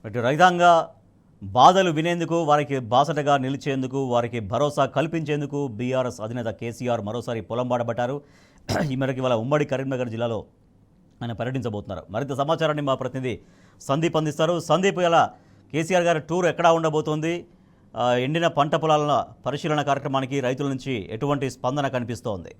ఇటు రైతాంగ బాధలు వినేందుకు, వారికి బాసటగా నిలిచేందుకు, వారికి భరోసా కల్పించేందుకు బీఆర్ఎస్ అధినేత కేసీఆర్ మరోసారి పొలం బాటపట్టారు. ఈ మేరకు ఇవాళ ఉమ్మడి కరీంనగర్ జిల్లాలో ఆయన పర్యటించబోతున్నారు. మరింత సమాచారాన్ని మా ప్రతినిధి సందీప్ అందిస్తారు. సందీప్, ఇలా కేసీఆర్ గారి టూర్ ఎక్కడా ఉండబోతోంది? ఎండిన పంట పొలాల పరిశీలన కార్యక్రమానికి రైతుల నుంచి ఎటువంటి స్పందన కనిపిస్తోంది?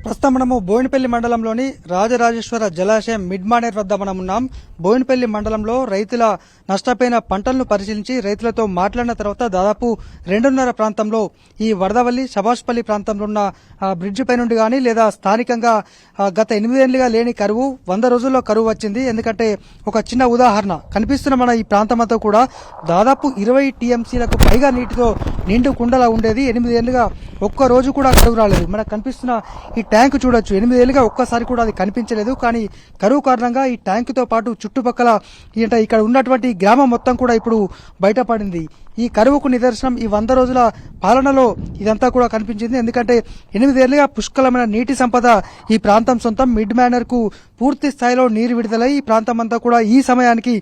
ప్రస్తుతం మనము బోయినపల్లి మండలంలోని రాజరాజేశ్వర జలాశయం మిడ్ మానేర్ వద్ద మనం ఉన్నాం. బోయినపల్లి మండలంలో రైతుల నష్టపోయిన పంటలను పరిశీలించి రైతులతో మాట్లాడిన తర్వాత దాదాపు 2.5 ప్రాంతంలో ఈ వరదవల్లి శభాష్పల్లి ప్రాంతంలో ఉన్న బ్రిడ్జి పై నుండి కానీ లేదా స్థానికంగా గత 8 ఏళ్లుగా లేని కరువు 100 రోజుల్లో కరువు వచ్చింది. ఎందుకంటే ఒక చిన్న ఉదాహరణ కనిపిస్తున్న మన ఈ ప్రాంతం అంతా కూడా దాదాపు 20 టీఎంసీలకు పైగా నీటితో నిండు కుండలా ఉండేది. 8 ఏళ్లుగా ఒక్క రోజు కూడా కరువు రాలేదు. మనకు కనిపిస్తున్న ఈ ట్యాంక్ చూడొచ్చు, 8 ఏళ్లుగా ఒక్కసారి కూడా అది కనిపించలేదు. కానీ కరువు కారణంగా ఈ ట్యాంకుతో పాటు చుట్టుపక్కల ఇక్కడ ఉన్నటువంటి గ్రామం మొత్తం కూడా ఇప్పుడు బయటపడింది. ఈ కరువుకు నిదర్శనం ఈ 100 రోజుల పాలనలో ఇదంతా కూడా కనిపించింది. ఎందుకంటే 8 ఏళ్లుగా పుష్కలమైన నీటి సంపద ఈ ప్రాంతం సొంతం. మిడ్ మ్యానర్ కు పూర్తి స్థాయిలో నీరు విడుదలై ఈ ప్రాంతం అంతా కూడా ఈ సమయానికి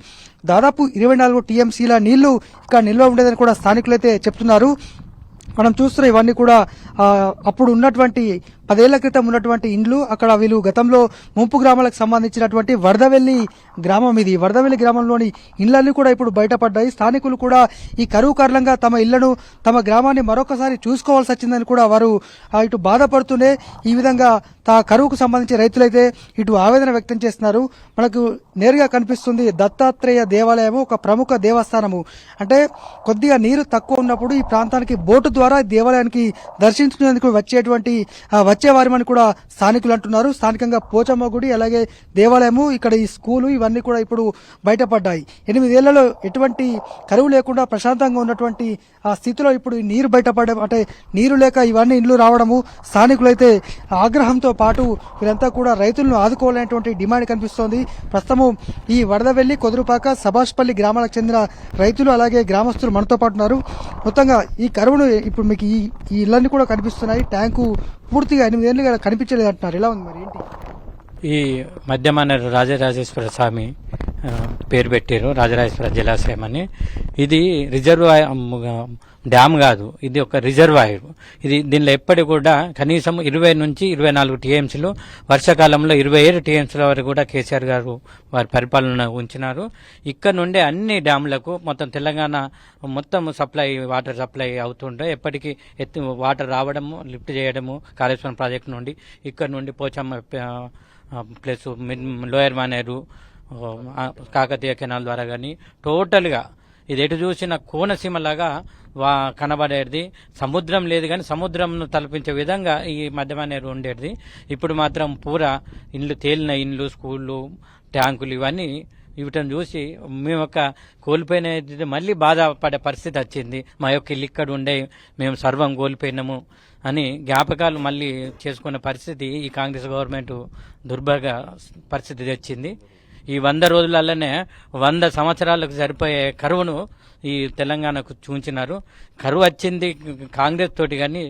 దాదాపు 24 టీఎంసీల నీళ్లు ఇక్కడ నిల్వ ఉండేదని కూడా స్థానికులైతే చెప్తున్నారు. మనం చూస్తున్న ఇవన్నీ కూడా అప్పుడు ఉన్నటువంటి 10 ఏళ్ల క్రితం ఉన్నటువంటి ఇండ్లు. అక్కడ వీళ్ళు గతంలో ముంపు గ్రామాలకు సంబంధించినటువంటి వరదవెల్లి గ్రామం ఇది. వరదవెల్లి గ్రామంలోని ఇండ్లన్నీ కూడా ఇప్పుడు బయటపడ్డాయి. స్థానికులు కూడా ఈ కరువు కారణంగా తమ ఇళ్లను, తమ గ్రామాన్ని మరొకసారి చూసుకోవాల్సి వచ్చిందని కూడా వారు ఇటు బాధపడుతూనే ఈ విధంగా కరువుకు సంబంధించి రైతులైతే ఇటు ఆవేదన వ్యక్తం చేస్తున్నారు. మనకు నేరుగా కనిపిస్తుంది దత్తాత్రేయ దేవాలయము, ఒక ప్రముఖ దేవస్థానము. అంటే కొద్దిగా నీరు తక్కువ ఉన్నప్పుడు ఈ ప్రాంతానికి బోటు ద్వారా దేవాలయానికి దర్శించుకునేందుకు వచ్చేవారమని కూడా స్థానికులు అంటున్నారు. స్థానికంగా పోచమ్మ గుడి, అలాగే దేవాలయము, ఇక్కడ ఈ స్కూలు ఇవన్నీ కూడా ఇప్పుడు బయటపడ్డాయి. 8 ఏళ్లలో ఎటువంటి కరువు లేకుండా ప్రశాంతంగా ఉన్నటువంటి ఆ స్థితిలో ఇప్పుడు నీరు బయటపడడం, అంటే నీరు లేక ఇవన్నీ ఇండ్లు రావడము, స్థానికులైతే ఆగ్రహంతో పాటు వీరంతా కూడా రైతులను ఆదుకోవాలనేటువంటి డిమాండ్ కనిపిస్తోంది. ప్రస్తుతము ఈ వరదవెల్లి, కొదురుపాక, సభాష్పల్లి గ్రామాలకు చెందిన రైతులు అలాగే గ్రామస్తులు మనతో పాటు ఉన్నారు. మొత్తంగా ఈ కరువును ఇప్పుడు మీకు ఈ ఇళ్ళన్నీ కూడా కనిపిస్తున్నాయి. ట్యాంకు పూర్తిగా 8 ఏళ్ళుగా కనిపించలేదు అంటున్నారు. ఎలా ఉంది మరి ఏంటి? ఈ మధ్యమాన రాజరాజేశ్వర స్వామి పేరు పెట్టారు, రాజరాజేశ్వర జలాశయం అని. ఇది డ్యామ్ కాదు, ఇది ఒక రిజర్వాయర్. దీనిలో ఎప్పటికి కూడా కనీసం 20 నుంచి 24 టీఎంసీలు, వర్షాకాలంలో 27 టీఎంసీల వరకు కూడా కేసీఆర్ గారు వారి పరిపాలన ఉంచినారు. ఇక్కడ నుండే అన్ని డ్యాములకు మొత్తం తెలంగాణ మొత్తం వాటర్ సప్లై అవుతుంటే ఎప్పటికీ వాటర్ రావడము, లిఫ్ట్ చేయడము కాళేశ్వరం ప్రాజెక్టు నుండి, ఇక్కడ నుండి Pochamma plus lower Maneru, Kakatiya canal ద్వారా కానీ టోటల్గా ఇది ఎటు చూసిన కోనసీమలాగా కనబడేది. సముద్రం లేదు కానీ సముద్రంను తలపించే విధంగా ఈ మధ్యమానేరు ఉండేది. ఇప్పుడు మాత్రం పూరా తేలిన ఇండ్లు, స్కూళ్ళు, ట్యాంకులు ఇవన్నీ వీటిని చూసి మేము కోల్పోయిన మళ్ళీ బాధపడే పరిస్థితి వచ్చింది. మా యొక్క ఇల్లు ఇక్కడ ఉండే మేము సర్వం కోల్పోయినాము అని జ్ఞాపకాలు మళ్ళీ చేసుకునే పరిస్థితి ఈ కాంగ్రెస్ గవర్నమెంట్ దుర్భాగ పరిస్థితి తెచ్చింది. ఈ 100 రోజులలోనే 100 సంవత్సరాలకు సరిపోయే కరువును ఈ తెలంగాణకు చూంచినారు. కరువు వచ్చింది కాంగ్రెస్ తోటి కానీ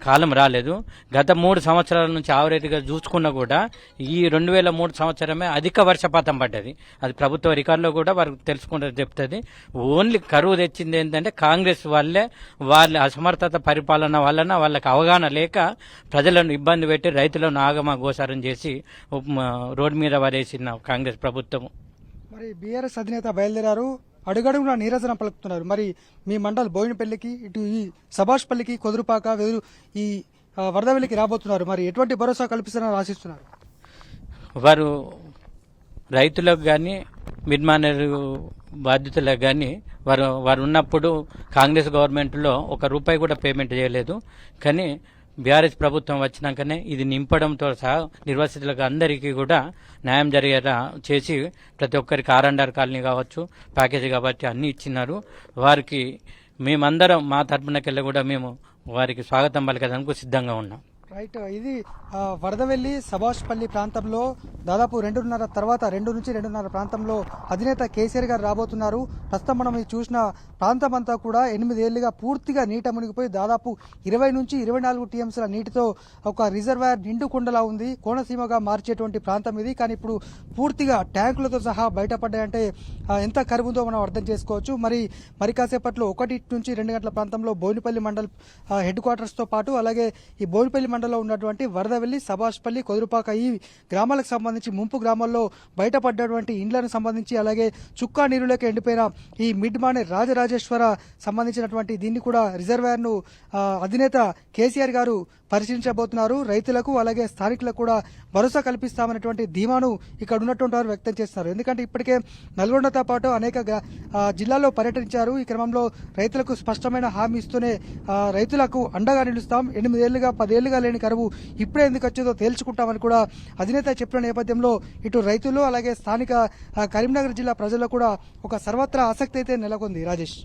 కాలం రాలేదు. గత 3 సంవత్సరాల నుంచి ఆవరేజ్గా చూసుకున్నా కూడా ఈ 2003 సంవత్సరమే అధిక వర్షపాతం పడ్డది. అది ప్రభుత్వ రికార్డులో కూడా వారికి తెలుసుకుంటే చెప్తుంది. ఓన్లీ కరువు తెచ్చింది ఏంటంటే కాంగ్రెస్ వాళ్ళ అసమర్థత పరిపాలన వలన వాళ్ళకి అవగాహన లేక ప్రజలను ఇబ్బంది పెట్టి రైతులను ఆగమగోసారం చేసి రోడ్డు మీద పడేసిన కాంగ్రెస్ ప్రభుత్వం. మరి బీఆర్ఎస్ అధినేత బయలుదేరారు, అడుగడుగునా నీరజన పలుకుతున్నారు. మరి మీ మండల్ బోయినపల్లికి, ఇటు ఈ సభాష్పల్లికి, కొదురుపాక, ఈ వరదవెల్లికి రాబోతున్నారు. మరి ఎటువంటి భరోసా కల్పిస్తారని ఆశిస్తున్నారు? వారు రైతులకు కానీ మిడ్మానర్ బాధితులకు కానీ వారు ఉన్నప్పుడు కాంగ్రెస్ గవర్నమెంట్లో ₹1 కూడా పేమెంట్ చేయలేదు. కానీ బీఆర్ఎస్ ప్రభుత్వం వచ్చినాకనే ఇది నింపడంతో సహా నిర్వాసితులకు అందరికీ కూడా న్యాయం జరిగేలా చేసి ప్రతి ఒక్కరికి R&R కాలనీ కావచ్చు, ప్యాకేజీ కాబట్టి అన్నీ ఇచ్చినారు. వారికి మేమందరం మా తరపునకెళ్ళి కూడా మేము వారికి స్వాగతం పలికేందుకు సిద్ధంగా ఉన్నాం. రైట్, ఇది వరదవెల్లి సభాష్పల్లి ప్రాంతంలో దాదాపు 2:30 తర్వాత 2 నుంచి 2:30 ప్రాంతంలో అధినేత కేసీఆర్ గారు రాబోతున్నారు. ప్రస్తుతం మనం ఈ చూసిన ప్రాంతం అంతా కూడా 8 ఏళ్లుగా పూర్తిగా నీట మునిగిపోయి దాదాపు 20 నుంచి 24 టీఎంసీల నీటితో ఒక రిజర్వాయర్ నిండుకుండలా ఉంది. కోనసీమగా మార్చేటువంటి ప్రాంతం ఇది. కానీ ఇప్పుడు పూర్తిగా ట్యాంకులతో సహా బయటపడ్డాయంటే ఎంత కరువు ఉందో మనం అర్థం చేసుకోవచ్చు. మరి కాసేపట్లో 1 నుంచి 2 గంటల ప్రాంతంలో బోయినపల్లి మండల్ హెడ్ క్వార్టర్స్తో పాటు అలాగే ఈ బోయినపల్లి మండలంలో ఉన్నటువంటి వరదవెల్లి, సబాష్పల్లి, కొదురుపాక ఈ గ్రామాలకు సంబంధించి ముంపు గ్రామాల్లో బయటపడ్డటువంటి ఇండ్లకు సంబంధించి అలాగే చుక్కా నీరులోకి ఎండిపోయిన ఈ మిడ్ మానేర్ రాజరాజేశ్వర సంబంధించినటువంటి దీన్ని కూడా రిజర్వాయర్ను అధినేత కేసీఆర్ గారు పరిశీలించబోతున్నారు. రైతులకు అలాగే స్థానికులకు కూడా భరోసా కల్పిస్తామనేటువంటి ధీమాను ఇక్కడ ఉన్నటువంటి వారు వ్యక్తం చేస్తున్నారు. ఎందుకంటే ఇప్పటికే నల్గొండతో పాటు అనేక జిల్లాల్లో పర్యటించారు. ఈ క్రమంలో రైతులకు స్పష్టమైన హామీ ఇస్తూనే రైతులకు అండగా నిలుస్తాం, 8 ఏళ్లుగా 10 ఏళ్లుగా లేని కరువు ఇప్పుడే ఎందుకు వచ్చేదో తేల్చుకుంటామని కూడా అధినేత చెప్పిన నేపథ్యంలో ఇటు రైతులు అలాగే స్థానిక కరీంనగర్ జిల్లా ప్రజల్లో కూడా ఒక సర్వత్రా ఆసక్తి అయితే నెలకొంది. Rajesh.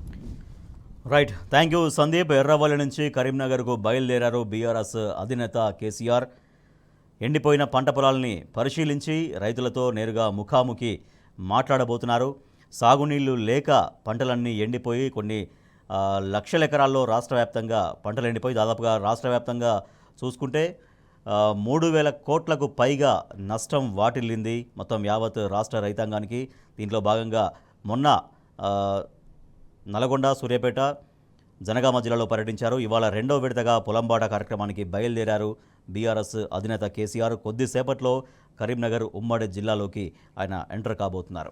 Right, thank you Sandeep. Erravalli నుంచి కరీంనగర్కు బయలుదేరారు బీఆర్ఎస్ అధినేత కేసీఆర్. ఎండిపోయిన పంట పొలాలని పరిశీలించి రైతులతో నేరుగా ముఖాముఖి మాట్లాడబోతున్నారు. సాగునీళ్లు లేక పంటలన్నీ ఎండిపోయి కొన్ని లక్షల ఎకరాల్లో రాష్ట్ర వ్యాప్తంగా పంటలు ఎండిపోయి దాదాపుగా రాష్ట్ర వ్యాప్తంగా చూసుకుంటే 3,000 కోట్లకు పైగా నష్టం వాటిల్లింది మొత్తం యావత్ రాష్ట్ర రైతాంగానికి. దీంట్లో భాగంగా మొన్న నల్గొండ, సూర్యాపేట, జనగామ జిల్లాలో పర్యటించారు. ఇవాళ 2వ విడతగా పొలంబాట కార్యక్రమానికి బయలుదేరారు బీఆర్ఎస్ అధినేత కేసీఆర్. కొద్దిసేపట్లో కరీంనగర్ ఉమ్మడి జిల్లాలోకి ఆయన ఎంటర్ కాబోతున్నారు.